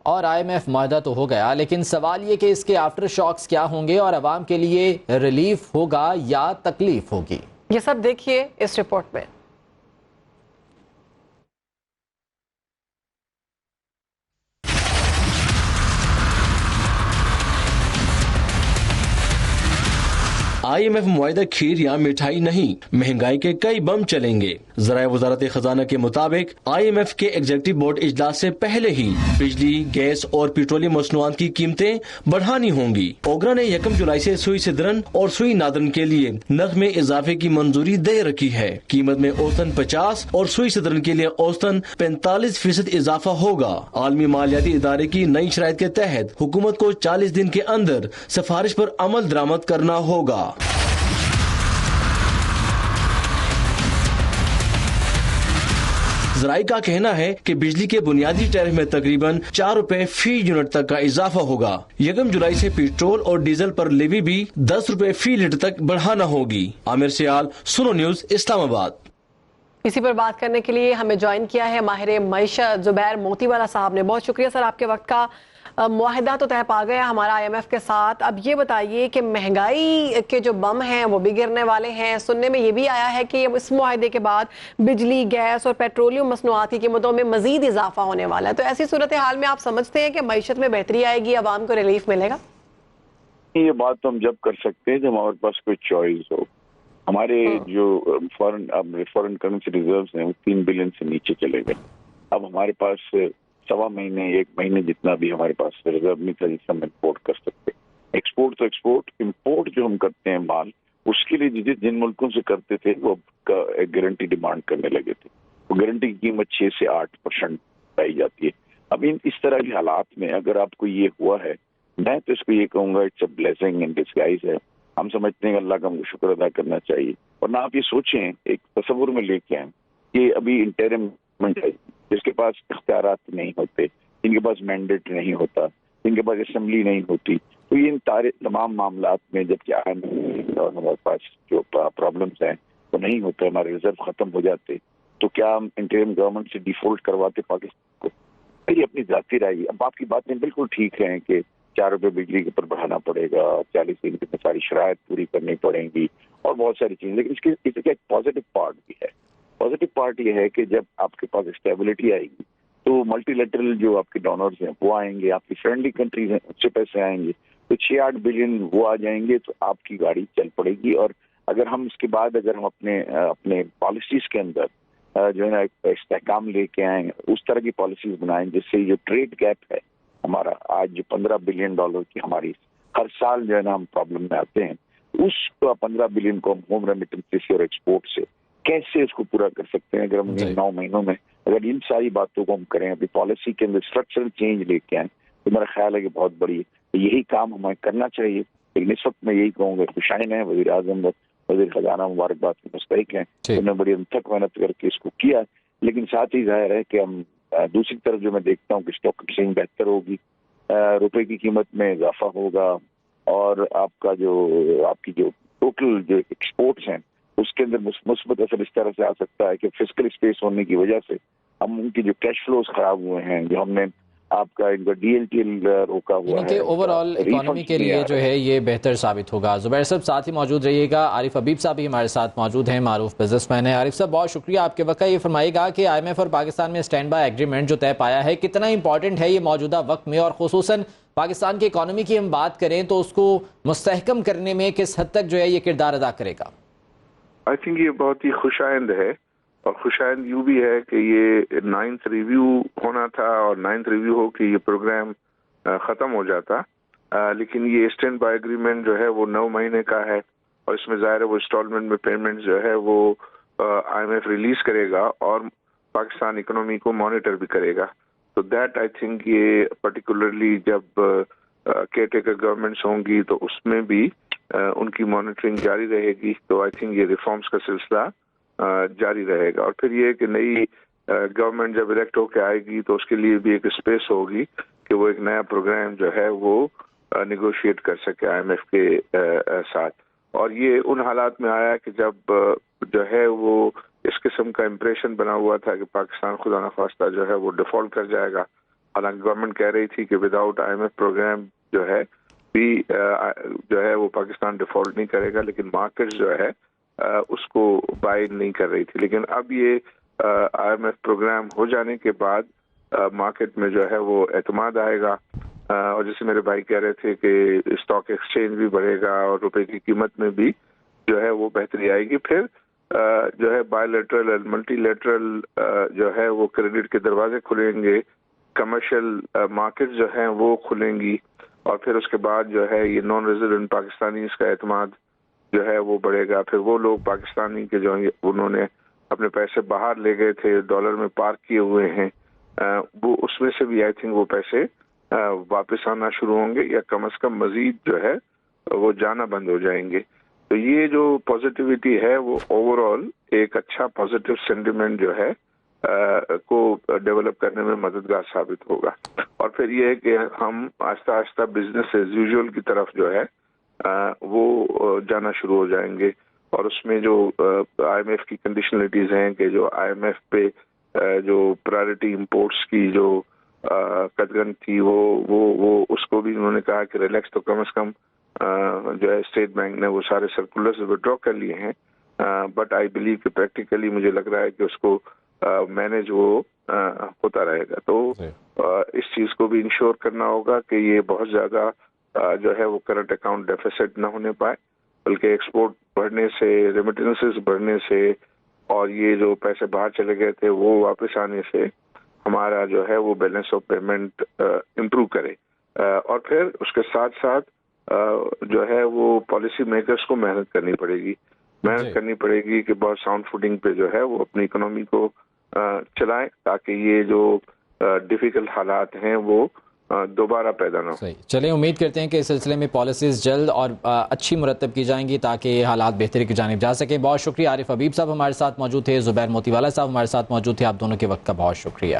اور I am F معاہدہ تو ہو گیا، لیکن سوال یہ کہ اس کے آفٹر شاکس کیا ہوں گے اور عوام کے لیے ریلیف ہوگا یا تکلیف ہوگی؟ یہ سب دیکھیے اس رپورٹ میں۔ آئی ایم ایف معاہدہ کھیر یا مٹھائی نہیں، مہنگائی کے کئی بم چلیں گے۔ ذرائع وزارت خزانہ کے مطابق آئی ایم ایف کے ایگزیکٹو بورڈ اجلاس سے پہلے ہی بجلی، گیس اور پیٹرولیم مصنوعات کی قیمتیں بڑھانی ہوں گی۔ اوگرا نے 1 جولائی سے سوئی سدرن اور سوئی نادرن کے لیے نرخ میں اضافے کی منظوری دے رکھی ہے۔ قیمت میں اوسطاً 50 اور سوئی سدرن کے لیے اوسطاً 45% اضافہ ہوگا۔ عالمی مالیاتی ادارے کی نئی شرائط کے تحت حکومت کو 40 دن کے اندر سفارش پر عمل درآمد کرنا ہوگا۔ ذرائع کا کہنا ہے کہ بجلی کے بنیادی ٹیرف میں تقریباً 4 روپے فی یونٹ تک کا اضافہ ہوگا۔ 1 جولائی سے پیٹرول اور ڈیزل پر لیوی بھی 10 روپے فی لیٹر تک بڑھانا ہوگی۔ عامر سیال، سنو نیوز، اسلام آباد۔ اسی پر بات کرنے کے لیے ہمیں جوائن کیا ہے ماہر معیشت زبیر موتی والا صاحب نے۔ بہت شکریہ سر آپ کے وقت کا۔ معاہدہ تو طے پا گیا ہمارا آئی ایم ایف کے ساتھ، اب یہ بتائیے کہ مہنگائی کے جو بم ہیں وہ بھی گرنے والے ہیں۔ سننے میں یہ بھی آیا ہے کہ اس معاہدے کے بعد بجلی، گیس اور پیٹرولیم مصنوعات کی قیمتوں میں مزید اضافہ ہونے والا ہے، تو ایسی صورتحال میں آپ سمجھتے ہیں کہ معیشت میں بہتری آئے گی، عوام کو ریلیف ملے گا؟ یہ بات تو ہم جب کر سکتے ہیں جب ہمارے پاس کوئی چوائس ہو۔ ہمارے جو فورن کرنسی ریزروز ہیں وہ 3 بلین سے نیچے چلے گئے۔ اب ہمارے پاس 1.25 مہینے 1 مہینے جتنا بھی ہمارے پاس ریزرو نہیں تھا جس سے ہم امپورٹ کر سکتے۔ ایکسپورٹ تو ایکسپورٹ، امپورٹ جو ہم کرتے ہیں مال، اس کے لیے جن ملکوں سے کرتے تھے وہ ایک گارنٹی ڈیمانڈ کرنے لگے تھے۔ وہ گارنٹی کی قیمت 6 سے 8% پائی جاتی ہے۔ اب اس طرح کے حالات میں اگر آپ کو یہ ہوا ہے، میں تو اس کو یہ کہوں گا it's a blessing in disguise ہے۔ ہم سمجھتے ہیں کہ اللہ کا ہم کو شکر ادا کرنا چاہیے، ورنہ آپ یہ سوچیں، ایک تصور میں لے کے آئیں کہ ابھی انٹرم گورنمنٹ ہے جس کے پاس اختیارات نہیں ہوتے، جن کے پاس مینڈیٹ نہیں ہوتا، جن کے پاس اسمبلی نہیں ہوتی، تو یہ تمام معاملات میں جب کہ ہمارے پاس جو پرابلمس ہیں وہ نہیں ہوتے، ہمارے ریزرو ختم ہو جاتے، تو کیا ہم انٹرم گورنمنٹ سے ڈیفالٹ کرواتے پاکستان کو؟ میری اپنی ذاتی رائے۔ اب آپ کی باتیں بالکل ٹھیک ہیں کہ 4 روپے بجلی کے اوپر بڑھانا پڑے گا، 40 دن کی ساری شرائط پوری کرنی پڑیں گی اور بہت ساری چیزیں، لیکن اس کا ایک پازیٹو پارٹ بھی ہے۔ پازیٹو پارٹ یہ ہے کہ جب آپ کے پاس اسٹیبلٹی آئے گی تو ملٹی لیٹرل جو آپ کے ڈونرز ہیں وہ آئیں گے، آپ کی فرینڈلی کنٹریز ہیں اس سے پیسے آئیں گے، تو 6-8 بلین وہ آ جائیں گے تو آپ کی گاڑی چل پڑے گی۔ اور اگر ہم اس کے بعد ہم اپنے پالیسیز کے اندر جو ہے نا استحکام لے کے آئیں، اس طرح کی پالیسیز بنائیں جس سے جو ٹریڈ گیپ ہے ہمارا آج جو $15 بلین کی ہماری ہر سال جو ہے نا ہم پرابلم میں آتے ہیں، اس 15 بلین کو ہم ہوم ریمیٹنس سے اور ایکسپورٹ سے کیسے اس کو پورا کر سکتے ہیں؟ اگر ہم 9 مہینوں میں اگر ان ساری باتوں کو ہم کریں، ابھی پالیسی کے اندر اسٹرکچرل چینج لے کے آئیں، تو میرا خیال ہے کہ بہت بڑی یہی کام ہمیں کرنا چاہیے۔ لیکن اس وقت میں یہی کہوں گا خوشائن ہے، وزیر اعظم وزیر خزانہ مبارکباد کے مستحق ہیں، انہوں نے بڑی انتھک محنت کر کے اس کو کیا، لیکن ساتھ ہی ظاہر ہے کہ ہم دوسری طرف جو میں دیکھتا ہوں کہ اسٹاک ایکسچینج بہتر ہوگی، روپے کی قیمت میں اضافہ ہوگا، اور آپ کی جو ٹوٹل جو ایکسپورٹس ہیں اس کے اندر مثبت اثر اس طرح سے آ سکتا ہے کہ فسکل اسپیس ہونے کی وجہ سے ہم ان کی جو کیش فلوز خراب ہوئے ہیں، جو ہم نے آپ کا ان کا ڈی ایل ٹی ایل روکا ہوا ہے، اوور آل اکانومی کے لیے جو ہے یہ بہتر ثابت ہوگا۔ زبیر صاحب ساتھ ہی موجود رہیے گا، عارف حبیب صاحب بھی ہمارے ساتھ موجود ہیں، معروف بزنس مین ہیں۔ عارف صاحب بہت شکریہ آپ کے وقت کا۔ یہ فرمائیے گا کہ آئی ایم ایف اور پاکستان میں اسٹینڈ بائی ایگریمنٹ جو طے پایا ہے کتنا امپورٹنٹ ہے یہ موجودہ وقت میں، اور خصوصاً پاکستان کی اکانومی کی ہم بات کریں تو اس کو مستحکم کرنے میں کس حد تک جو ہے یہ کردار ادا کرے گا؟ آئی تھنک یہ بہت ہی خوشائند ہے، اور خوشائند یوں بھی ہے کہ یہ 9th ریویو ہونا تھا، اور 9th ریویو ہو کہ یہ پروگرام ختم ہو جاتا، لیکن یہ اسٹینڈ بائی ایگریمنٹ جو ہے وہ 9 مہینے کا ہے، اور اس میں ظاہر ہے وہ انسٹالمنٹ میں پیمنٹ جو ہے وہ آئی ایم ایف ریلیز کرے گا اور پاکستان اکنومی کو مانیٹر بھی کرے گا۔ تو دیٹ آئی تھنک یہ پرٹیکولرلی جب کیئر ٹیکر گورنمنٹس ہوں گی تو اس میں بھی ان کی مانیٹرنگ جاری رہے گی، تو آئی تھنک یہ ریفارمز کا سلسلہ جاری رہے گا۔ اور پھر یہ کہ نئی گورنمنٹ جب الیکٹ ہو کے آئے گی تو اس کے لیے بھی ایک اسپیس ہوگی کہ وہ ایک نیا پروگرام جو ہے وہ نیگوشیٹ کر سکے آئی ایم ایف کے ساتھ۔ اور یہ ان حالات میں آیا کہ جب جو ہے وہ اس قسم کا امپریشن بنا ہوا تھا کہ پاکستان خدا نخواستہ جو ہے وہ ڈیفالٹ کر جائے گا۔ حالانکہ گورنمنٹ کہہ رہی تھی کہ وداؤٹ IMF پروگرام جو ہے جو ہے وہ پاکستان ڈیفالٹ نہیں کرے گا، لیکن مارکیٹ جو ہے اس کو بائی نہیں کر رہی تھی. لیکن اب یہ IMF پروگرام ہو جانے کے بعد مارکیٹ میں جو ہے وہ اعتماد آئے گا، اور جیسے میرے بھائی کہہ رہے تھے کہ اسٹاک ایکسچینج بھی بڑھے گا اور روپے کی قیمت میں بھی جو ہے وہ بہتری آئے گی. پھر جو ہے بائی لیٹرل اور ملٹی لیٹرل جو ہے وہ کریڈٹ کے دروازے کھلیں گے، کمرشل مارکیٹ جو ہیں وہ کھلیں گی، اور پھر اس کے بعد جو ہے یہ نان ریزیڈنٹ پاکستانیز کا اعتماد جو ہے وہ بڑھے گا. پھر وہ لوگ پاکستانی کے جو انہوں نے اپنے پیسے باہر لے گئے تھے، ڈالر میں پارک کیے ہوئے ہیں، وہ اس میں سے بھی آئی تھنک وہ پیسے واپس آنا شروع ہوں گے، یا کم از کم مزید جو ہے وہ جانا بند ہو جائیں گے. تو یہ جو پازیٹیوٹی ہے وہ اوور آل ایک اچھا پازیٹیو سینٹیمنٹ جو ہے کو ڈیولپ کرنے میں مددگار ثابت ہوگا. اور پھر یہ ہے کہ ہم آہستہ آہستہ بزنس ایز یوزول کی طرف جو ہے وہ جانا شروع ہو جائیں گے. اور اس میں جو IMF کی کنڈیشنلٹیز ہیں کہ جو IMF پہ جو پرائرٹی امپورٹس کی جو قدغن تھی وہ اس کو بھی انہوں نے کہا کہ ریلیکس، تو کم از کم جو ہے اسٹیٹ بینک نے وہ سارے سرکولرز وڈرا کر لیے ہیں. بٹ آئی بلیو کہ پریکٹیکلی مجھے لگ رہا ہے کہ اس کو مینج وہ ہوتا رہے گا. تو اس چیز کو بھی انشور کرنا ہوگا کہ یہ بہت زیادہ جو ہے وہ کرنٹ اکاؤنٹ ڈیفیسٹ نہ ہونے پائے، بلکہ ایکسپورٹ بڑھنے سے، ریمیٹنسز بڑھنے سے، اور یہ جو پیسے باہر چلے گئے تھے وہ واپس آنے سے ہمارا جو ہے وہ بیلنس آف پیمنٹ امپروو کرے. اور پھر اس کے ساتھ ساتھ جو ہے وہ پالیسی میکرز کو محنت کرنی پڑے گی کہ بہت ساؤنڈ فوٹنگ پہ جو ہے وہ اپنی اکنامی کو چلائیں، تاکہ یہ جو ڈیفیکلٹ حالات ہیں وہ دوبارہ پیدا نہ ہو. چلیں، امید کرتے ہیں کہ اس سلسلے میں پالیسیز جلد اور اچھی مرتب کی جائیں گی تاکہ یہ حالات بہتری کی جانب جا سکیں. بہت شکریہ. عارف حبیب صاحب ہمارے ساتھ موجود تھے، زبیر موتی والا صاحب ہمارے ساتھ موجود تھے. آپ دونوں کے وقت کا بہت شکریہ.